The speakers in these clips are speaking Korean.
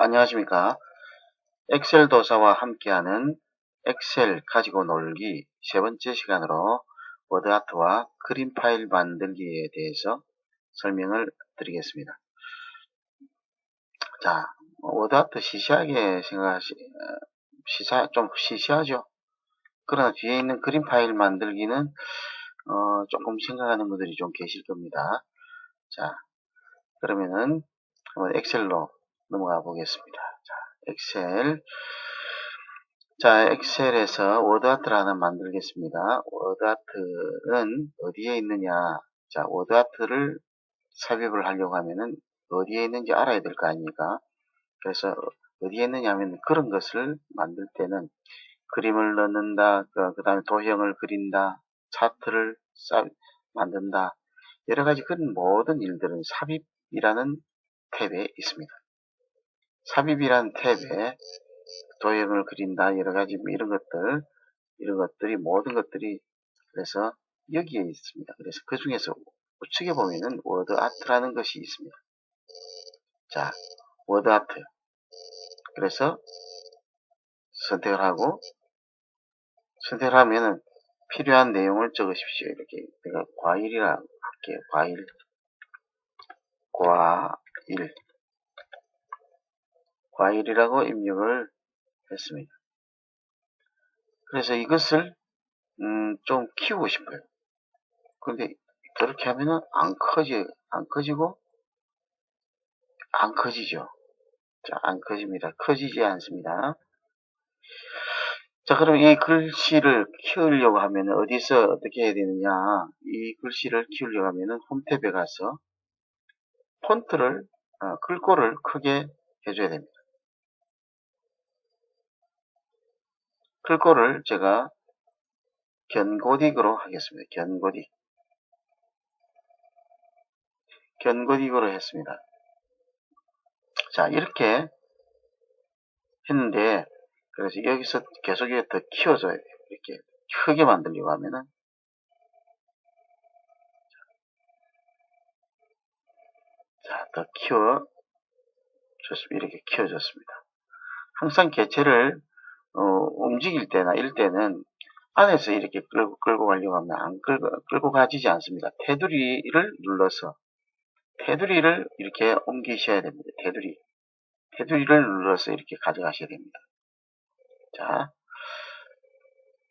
안녕하십니까. 엑셀 도사와 함께하는 엑셀 가지고 놀기 세 번째 시간으로 워드아트와 그림 파일 만들기에 대해서 설명을 드리겠습니다. 자, 워드아트 시시하게 좀 시시하죠. 그러나 뒤에 있는 그림 파일 만들기는 조금 생각하는 분들이 좀 계실 겁니다. 자, 그러면은 한번 엑셀로 넘어가 보겠습니다. 자, 엑셀에서 워드아트를 하나 만들겠습니다. 워드아트는 어디에 있느냐? 자, 워드아트를 삽입을 하려고 하면은 어디에 있는지 알아야 될 거 아닙니까? 그래서 어디에 있느냐 하면 그런 것을 만들 때는 그림을 넣는다, 그 다음에 도형을 그린다, 차트를 만든다. 여러 가지 그런 모든 일들은 삽입이라는 탭에 있습니다. 삽입이라는 탭에 도형을 그린다, 여러 가지 이런 것들이 모든 것들이 그래서 여기에 있습니다. 그래서 그 중에서 우측에 보면은 워드 아트라는 것이 있습니다. 자, 워드 아트. 그래서 선택을 하면은 필요한 내용을 적으십시오. 이렇게 내가 과일이라 할게요. 과일이라고 입력을 했습니다. 그래서 이것을 좀 키우고 싶어요. 그런데 그렇게 하면은 안 커지죠. 자, 안 커집니다. 커지지 않습니다. 자, 그럼 이 글씨를 키우려고 하면 어디서 어떻게 해야 되느냐? 이 글씨를 키우려고 하면 홈 탭에 가서 폰트를, 글꼴을 크게 해줘야 됩니다. 글꼴을 제가 견고딕으로 하겠습니다. 견고딕으로 했습니다. 자, 이렇게 했는데, 그래서 여기서 계속 더 키워줘야 돼요. 이렇게 크게 만들려고 하면은, 자, 더 키워줬습니다. 이렇게 키워줬습니다. 항상 개체를, 움직일 때나 이럴 때는 안에서 이렇게 끌고 가려고 하면 끌고 가지지 않습니다. 테두리를 눌러서, 테두리를 이렇게 옮기셔야 됩니다. 테두리를 눌러서 이렇게 가져가셔야 됩니다. 자,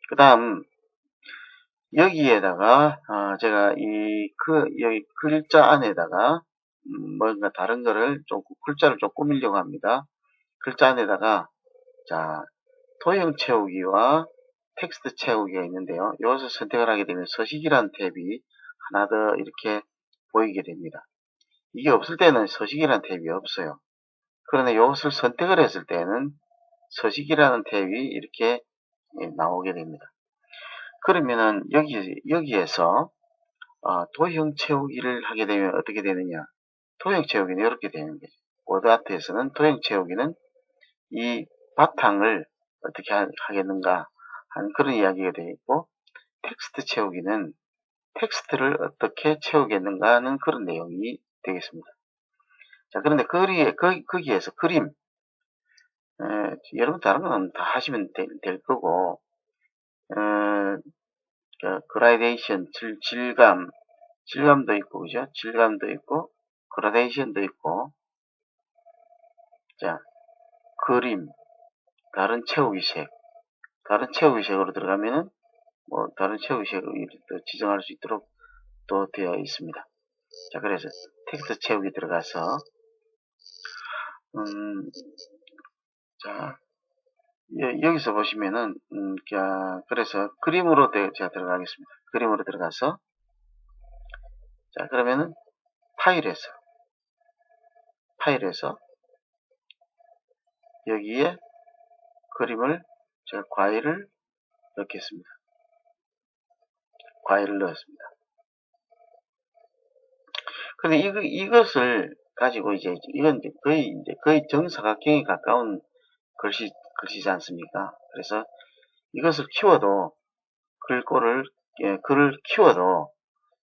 그 다음, 여기에다가, 제가 여기 글자 안에다가, 뭔가 다른 거를 글자를 좀 꾸미려고 합니다. 글자 안에다가, 자, 도형 채우기와 텍스트 채우기가 있는데요. 이것을 선택을 하게 되면 서식이라는 탭이 하나 더 이렇게 보이게 됩니다. 이게 없을 때는 서식이라는 탭이 없어요. 그런데 이것을 선택을 했을 때는 서식이라는 탭이 이렇게 나오게 됩니다. 그러면은 여기에서 도형 채우기를 하게 되면 어떻게 되느냐? 도형 채우기는 이렇게 되는 거죠. 워드아트에서는 도형 채우기는 이 바탕을 어떻게 하겠는가 하는 그런 이야기가 되어 있고, 텍스트 채우기는 텍스트를 어떻게 채우겠는가 하는 그런 내용이 되겠습니다. 자, 그런데 거기에서 그림, 여러분 다른 건 다 하시면 될 거고, 그라데이션, 질감도 있고, 그죠? 질감도 있고, 그라데이션도 있고, 자, 그림, 다른 채우기색으로 들어가면은, 다른 채우기색으로 또 지정할 수 있도록 또 되어 있습니다. 자, 그래서 텍스트 채우기 들어가서, 자, 여기서 보시면은, 그래서 그림으로 제가 들어가겠습니다. 그림으로 들어가서, 자, 그러면은, 파일에서, 여기에 그림을, 제가 과일을 넣겠습니다. 과일을 넣었습니다. 근데 이것을 가지고 이건 거의 정사각형에 가까운 글씨지 않습니까? 그래서 이것을 키워도, 글을 키워도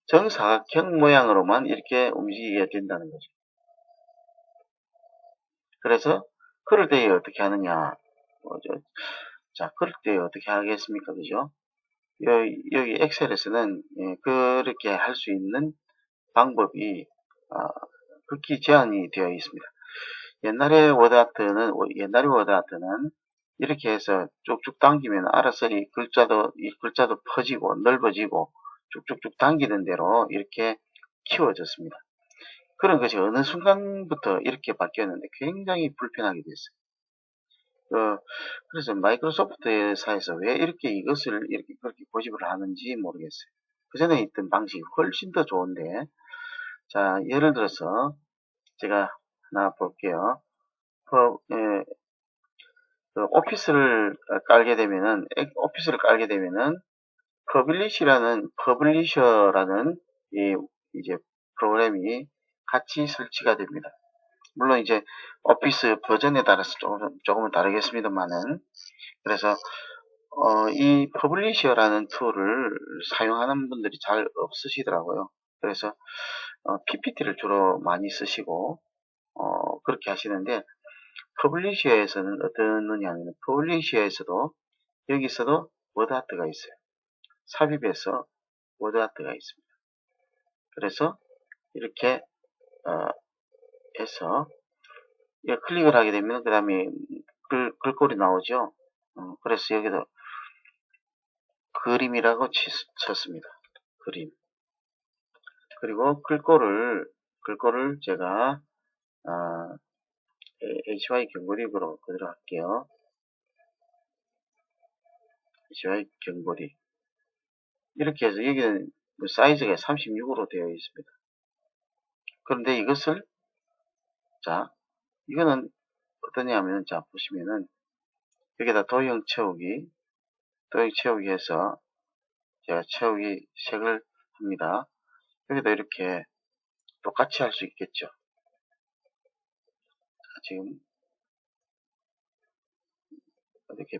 정사각형 모양으로만 이렇게 움직이게 된다는 거죠. 그래서 그럴 때에 어떻게 하느냐. 자, 그럴 때 어떻게 하겠습니까? 그죠? 여기 엑셀에서는 그렇게 할 수 있는 방법이 극히 제한이 되어 있습니다. 옛날에 워드아트는 이렇게 해서 쭉쭉 당기면 알아서 이 글자도 퍼지고 넓어지고 쭉쭉쭉 당기는 대로 이렇게 키워졌습니다. 그런 것이 어느 순간부터 이렇게 바뀌었는데 굉장히 불편하게 됐어요. 그래서 마이크로소프트 회사에서 왜 이렇게 이것을 이렇게 그렇게 고집을 하는지 모르겠어요. 그 전에 있던 방식이 훨씬 더 좋은데, 자, 예를 들어서 제가 하나 볼게요. 오피스를 깔게 되면은, 퍼블리셔라는 이제 프로그램이 같이 설치가 됩니다. 물론 이제 오피스 버전에 따라서 조금은 다르겠습니다만은, 그래서 이 퍼블리셔라는 툴을 사용하는 분들이 잘 없으시더라고요. 그래서 PPT를 주로 많이 쓰시고 그렇게 하시는데, 퍼블리셔에서는 어떤 느냐면, 퍼블리셔에서도 여기서도 워드아트가 있어요. 삽입해서 워드아트가 있습니다. 그래서 이렇게 해서 클릭을 하게 되면 그 다음에 글꼴이 나오죠. 그래서 여기도 그림이라고 쳤습니다. 그림. 그리고 글꼴을 제가 HY 경고립으로 그대로 할게요. HY 경고립. 이렇게 해서 여기는 사이즈가 36으로 되어 있습니다. 그런데 이거는 어떠냐면, 자, 보시면은, 여기다 도형 채우기 해서, 제가 채우기 색을 합니다. 여기도 이렇게 똑같이 할 수 있겠죠. 지금, 이렇게,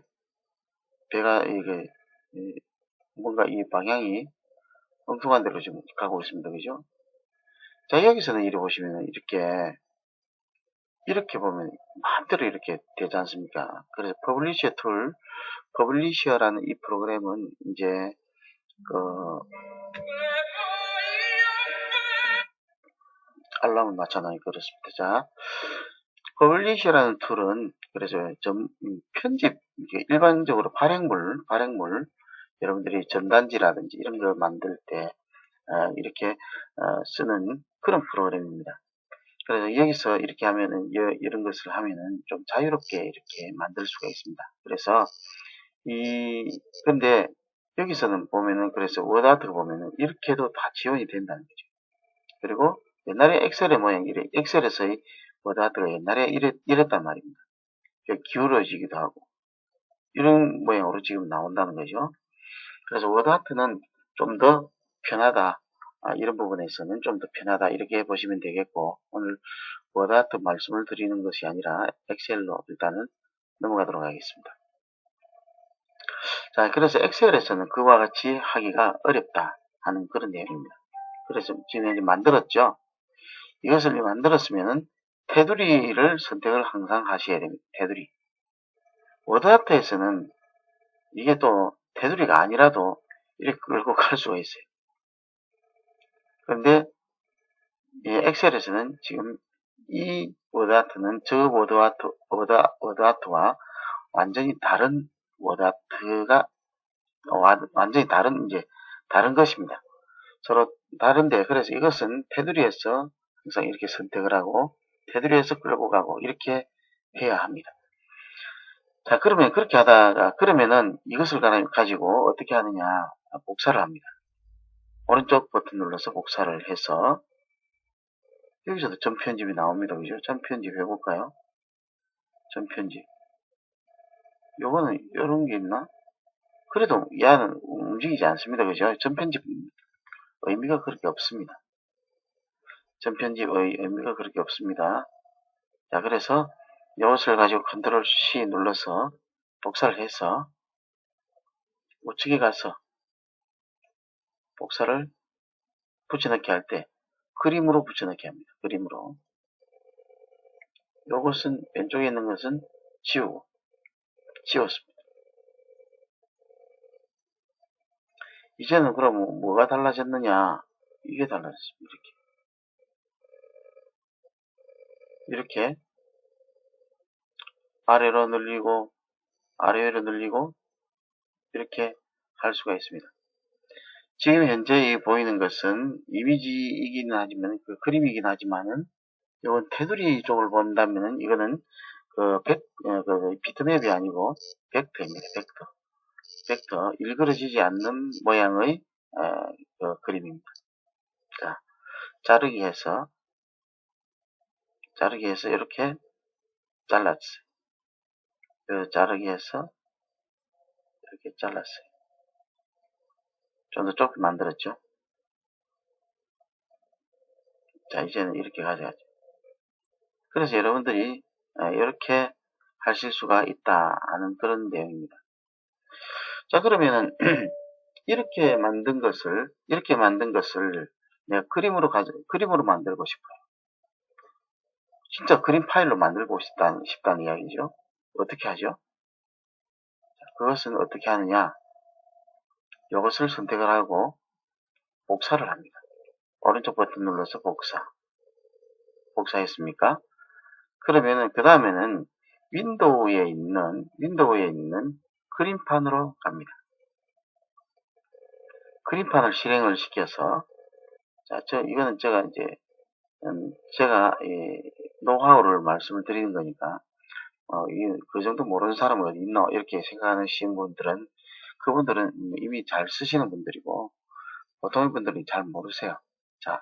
뭔가 이 방향이 엉뚱한 대로 지금 가고 있습니다. 그죠? 자, 여기서는 이렇게 보시면은, 이렇게 보면, 마음대로 이렇게 되지 않습니까? 그래서 퍼블리셔라는 이 프로그램은 이제, 알람을 맞춰놔야 그렇습니다. 자, 퍼블리셔라는 툴은, 그래서 편집, 일반적으로 발행물, 여러분들이 전단지라든지 이런 거 만들 때, 이렇게, 쓰는 그런 프로그램입니다. 그래서 여기서 이렇게 하면은, 이런 것을 하면은 좀 자유롭게 이렇게 만들 수가 있습니다. 그래서, 근데, 여기서는 보면은, 그래서 워드아트가 보면은, 이렇게도 다 지원이 된다는 거죠. 그리고, 옛날에 엑셀에서의 워드아트가 옛날에 이랬단 말입니다. 기울어지기도 하고, 이런 모양으로 지금 나온다는 거죠. 그래서 워드아트는 좀 더 편하다. 이런 부분에서는 좀 더 편하다. 이렇게 보시면 되겠고, 오늘 워드아트 말씀을 드리는 것이 아니라 엑셀로 일단은 넘어가도록 하겠습니다. 자, 그래서 엑셀에서는 그와 같이 하기가 어렵다 하는 그런 내용입니다. 그래서 지금 이제 만들었죠. 이것을 만들었으면은 테두리를 선택을 항상 하셔야 됩니다. 테두리. 워드아트에서는 이게 또 테두리가 아니라도 이렇게 끌고 갈 수가 있어요. 그런데 엑셀에서는 지금 이 워드아트는 저 워드아트와 완전히 다른 워드아트가 완전히 다른 것입니다. 서로 다른데, 그래서 이것은 테두리에서 항상 이렇게 선택을 하고 테두리에서 끌고 가고 이렇게 해야 합니다. 자, 그러면 그렇게 하다가, 그러면은 이것을 가지고 어떻게 하느냐, 복사를 합니다. 오른쪽 버튼 눌러서 복사를 해서, 여기서도 점 편집이 나옵니다. 그죠? 점 편집 해볼까요? 점 편집. 요거는, 요런 게 있나? 그래도 얘는 움직이지 않습니다. 그죠? 점 편집 의미가 그렇게 없습니다. 점 편집의 의미가 그렇게 없습니다. 자, 그래서 이것을 가지고 컨트롤 C 눌러서 복사를 해서 우측에 가서 복사를 붙여넣기 할 때 그림으로 붙여넣기 합니다. 그림으로. 요것은 왼쪽에 있는 것은 지웠습니다. 이제는 그럼 뭐가 달라졌느냐? 이게 달라졌습니다. 이렇게 아래로 늘리고 아래로 늘리고 이렇게 할 수가 있습니다. 지금 현재 보이는 것은 이미지이긴 하지만 그 그림이긴 하지만은 이건 테두리 쪽을 본다면은 이거는 그 비트맵이 아니고 벡터입니다. 벡터 일그러지지 않는 모양의 그 그림입니다. 자, 자르기 해서 이렇게 잘랐어요. 자르기 해서 이렇게 잘랐어요. 좀 더 좁게 만들었죠. 자, 이제는 이렇게 가져가죠. 그래서 여러분들이 이렇게 하실 수가 있다 하는 그런 내용입니다. 자, 그러면은 이렇게 만든 것을 내가 그림으로 만들고 싶어요. 진짜 그림 파일로 만들고 싶다는 이야기죠. 어떻게 하죠? 자, 그것은 어떻게 하느냐? 이것을 선택을 하고 복사를 합니다. 오른쪽 버튼 눌러서 복사했습니까? 그러면은 그 다음에는 윈도우에 있는 그림판으로 갑니다. 그림판을 실행을 시켜서 자, 이거는 제가 노하우를 말씀을 드리는 거니까 그 정도 모르는 사람은 어디 있노 이렇게 생각하시는 분들은 그분들은 이미 잘 쓰시는 분들이고 보통의 분들은 잘 모르세요. 자,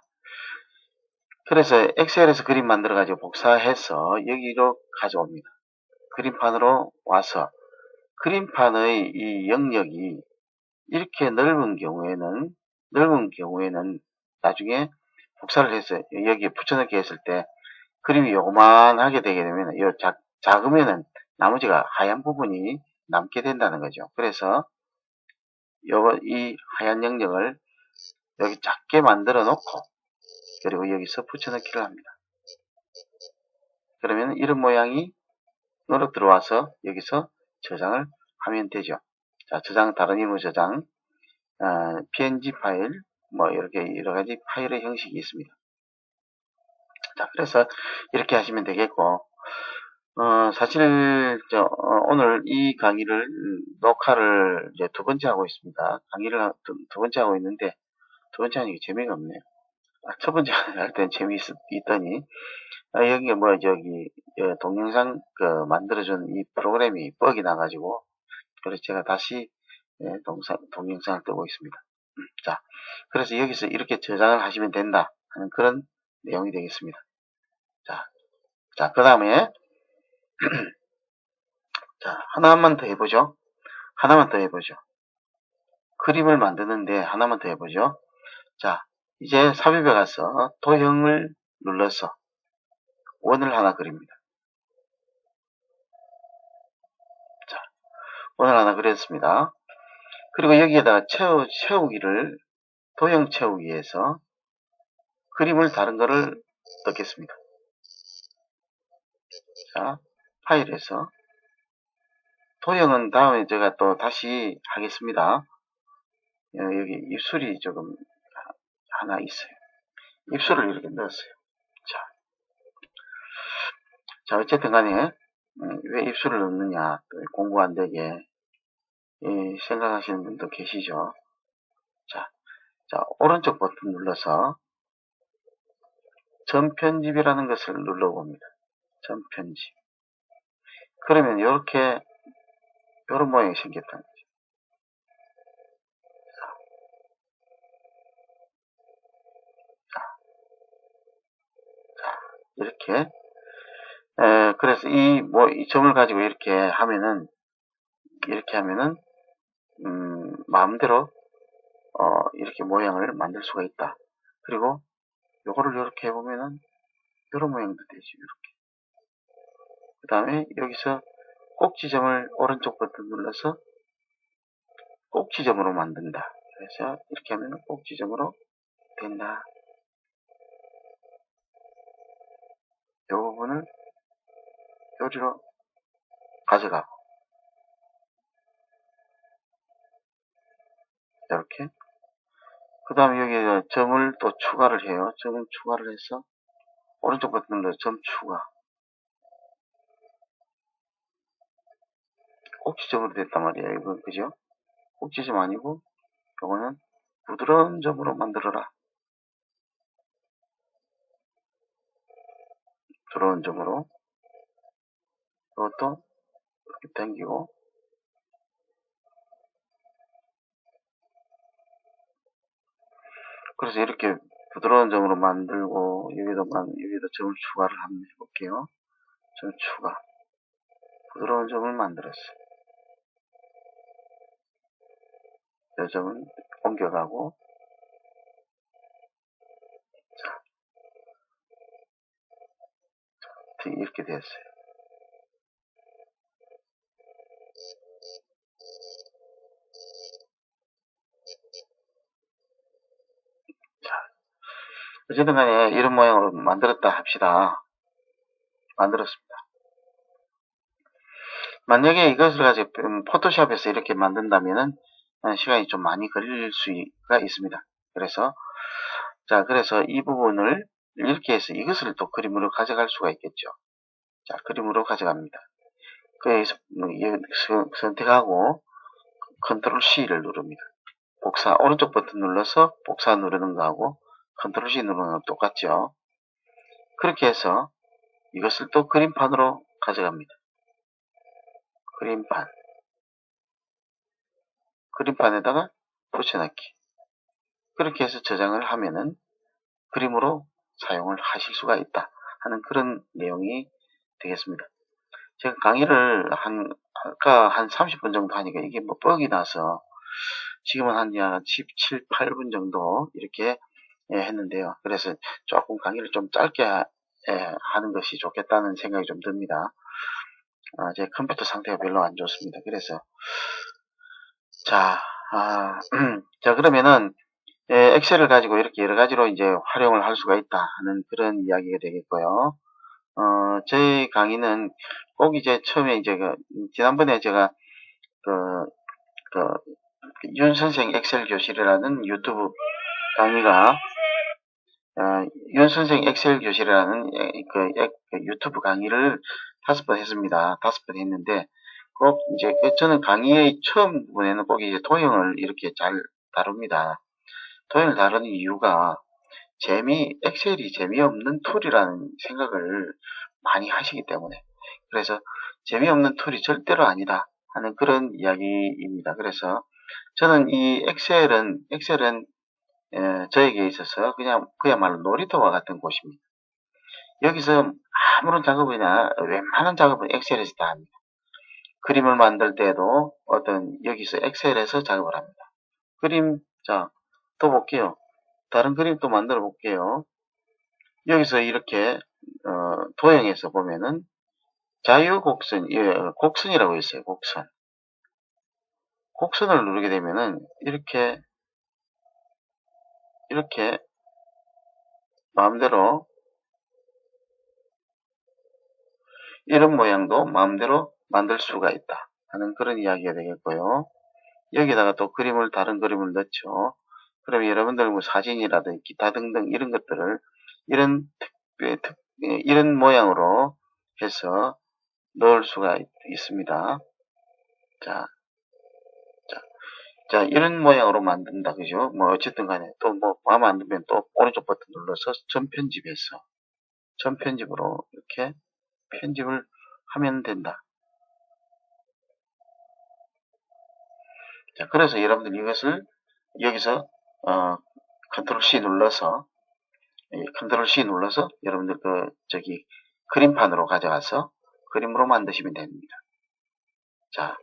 그래서 엑셀에서 그림 만들어 가지고 복사해서 여기로 가져옵니다. 그림판으로 와서 그림판의 이 영역이 이렇게 넓은 경우에는 나중에 복사를 해서 여기에 붙여넣기 했을 때 그림이 요만하게 되게 되면 작으면은 나머지가 하얀 부분이 남게 된다는 거죠. 그래서 이 하얀 영역을 여기 작게 만들어 놓고 그리고 여기서 붙여넣기를 합니다. 그러면 이런 모양이 으로 들어와서 여기서 저장을 하면 되죠. 자, 다른 이름 저장, PNG 파일, 이렇게 여러 가지 파일의 형식이 있습니다. 자, 그래서 이렇게 하시면 되겠고, 사실, 오늘 이 강의를, 녹화를 이제 두 번째 하고 있습니다. 강의를 두 번째 하고 있는데, 두 번째 하니까 재미가 없네요. 첫 번째 할 때는 재미있더니, 여기에 동영상 만들어준 이 프로그램이 뻑이 나가지고, 그래서 제가 다시 동영상을 뜨고 있습니다. 자, 그래서 여기서 이렇게 저장을 하시면 된다 하는 그런 내용이 되겠습니다. 자, 그 다음에 자, 하나만 더 해보죠. 그림을 만드는데 하나만 더 해보죠. 자, 이제 삽입에 가서 도형을 눌러서 원을 하나 그립니다. 자, 원을 하나 그렸습니다. 그리고 여기에다가 도형 채우기에서 그림을 다른 거를 넣겠습니다. 자, 파일에서 도형은 다음에 제가 또 다시 하겠습니다. 여기 입술이 조금 하나 있어요. 입술을 이렇게 넣었어요. 자, 어쨌든 간에 왜 입술을 넣느냐 공부 안 되게 생각하시는 분도 계시죠. 자, 오른쪽 버튼 눌러서 전편집이라는 것을 눌러봅니다. 전편집. 그러면 이렇게 이런 모양이 생겼다는 거죠. 이렇게 그래서 이 점을 가지고 이렇게 하면은 마음대로 이렇게 모양을 만들 수가 있다. 그리고 요거를 이렇게 해보면은 이런 모양도 되죠. 이렇게. 그 다음에 여기서 꼭지점을 오른쪽 버튼 눌러서 꼭지점으로 만든다. 그래서 이렇게 하면 꼭지점으로 된다. 이 부분을 요리로 가져가고, 이렇게. 그 다음에 여기 점을 또 추가를 해요. 점을 추가를 해서, 오른쪽 버튼 눌러 점 추가. 꼭지점으로 됐단 말이에요. 이건, 그죠? 꼭지점 아니고, 요거는 부드러운 점으로 만들어라. 부드러운 점으로. 이것도 이렇게 당기고, 그래서 이렇게 부드러운 점으로 만들고, 여기도 점을 추가를 한번 해볼게요. 점 추가. 부드러운 점을 만들었어요. 이 점은 옮겨가고, 자, 이렇게 됐어요. 어쨌든 간에 이런 모양으로 만들었다 합시다. 만들었습니다. 만약에 이것을 가지고 포토샵에서 이렇게 만든다면은 시간이 좀 많이 걸릴 수가 있습니다. 그래서 이 부분을 이렇게 해서 이것을 또 그림으로 가져갈 수가 있겠죠. 자, 그림으로 가져갑니다. 그래서 선택하고 컨트롤 C를 누릅니다. 복사, 오른쪽 버튼 눌러서 복사 누르는 거하고 컨트롤 C 누르는 거 똑같죠. 그렇게 해서 이것을 또 그림판으로 가져갑니다. 그림판에다가 붙여넣기. 그렇게 해서 저장을 하면은 그림으로 사용을 하실 수가 있다 하는 그런 내용이 되겠습니다. 제가 강의를 아까 한 30분 정도 하니까 이게 뭐 뻑이 나서 지금은 한 17, 8분 정도 이렇게 했는데요. 그래서 조금 강의를 좀 짧게 하는 것이 좋겠다는 생각이 좀 듭니다. 제 컴퓨터 상태가 별로 안 좋습니다. 그래서 자 그러면은 엑셀을 가지고 이렇게 여러 가지로 이제 활용을 할 수가 있다 하는 그런 이야기가 되겠고요. 저희 강의는 꼭 이제 처음에 이제 지난번에 제가 윤선생 엑셀 교실이라는 유튜브 강의가 윤선생 엑셀 교실이라는 유튜브 강의를 5번 했습니다. 5번 했는데 꼭 이제 저는 강의의 처음 부분에는 꼭 이제 도형을 이렇게 잘 다룹니다. 도형을 다루는 이유가 엑셀이 재미없는 툴이라는 생각을 많이 하시기 때문에, 그래서 재미없는 툴이 절대로 아니다 하는 그런 이야기입니다. 그래서 저는 이 엑셀은 저에게 있어서 그야말로 놀이터와 같은 곳입니다. 여기서 아무런 작업이나 웬만한 작업은 엑셀에서 다 합니다. 그림을 만들 때도 여기서 엑셀에서 작업을 합니다. 또 볼게요. 다른 그림 또 만들어 볼게요. 여기서 이렇게 도형에서 보면은 자유곡선, 곡선이라고 있어요. 곡선을 누르게 되면은 이렇게 마음대로 이런 모양도 마음대로 만들 수가 있다 하는 그런 이야기가 되겠고요. 여기다가 또 다른 그림을 넣죠. 그러면 여러분들 뭐 사진이라든지 기타 등등 이런 것들을 이런 모양으로 해서 넣을 수가 있습니다. 자, 이런 모양으로 만든다, 그죠? 뭐, 어쨌든 간에, 또 뭐, 마음에 안 들면 또 오른쪽 버튼 눌러서 전 편집으로 이렇게 편집을 하면 된다. 자, 그래서 여러분들 이것을 여기서, 컨트롤 C 눌러서 여러분들 그림판으로 가져가서 그림으로 만드시면 됩니다. 자,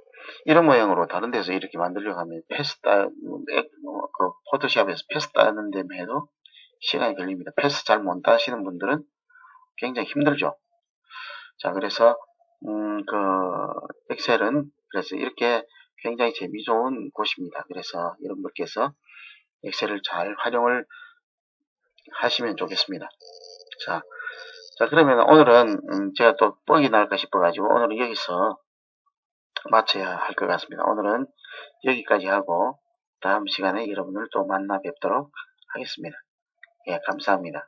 이런 모양으로 다른 데서 이렇게 만들려고 하면 포토샵에서 패스 따는 데만 해도 시간이 걸립니다. 패스 잘 못 따시는 분들은 굉장히 힘들죠. 자, 그래서 엑셀은 그래서 이렇게 굉장히 재미 좋은 곳입니다. 그래서 여러분들께서 엑셀을 잘 활용을 하시면 좋겠습니다. 자, 그러면 오늘은 제가 또 뻑이 날까 싶어가지고 오늘은 여기서 마쳐야 할 것 같습니다. 오늘은 여기까지 하고 다음 시간에 여러분을 또 만나 뵙도록 하겠습니다. 예, 감사합니다.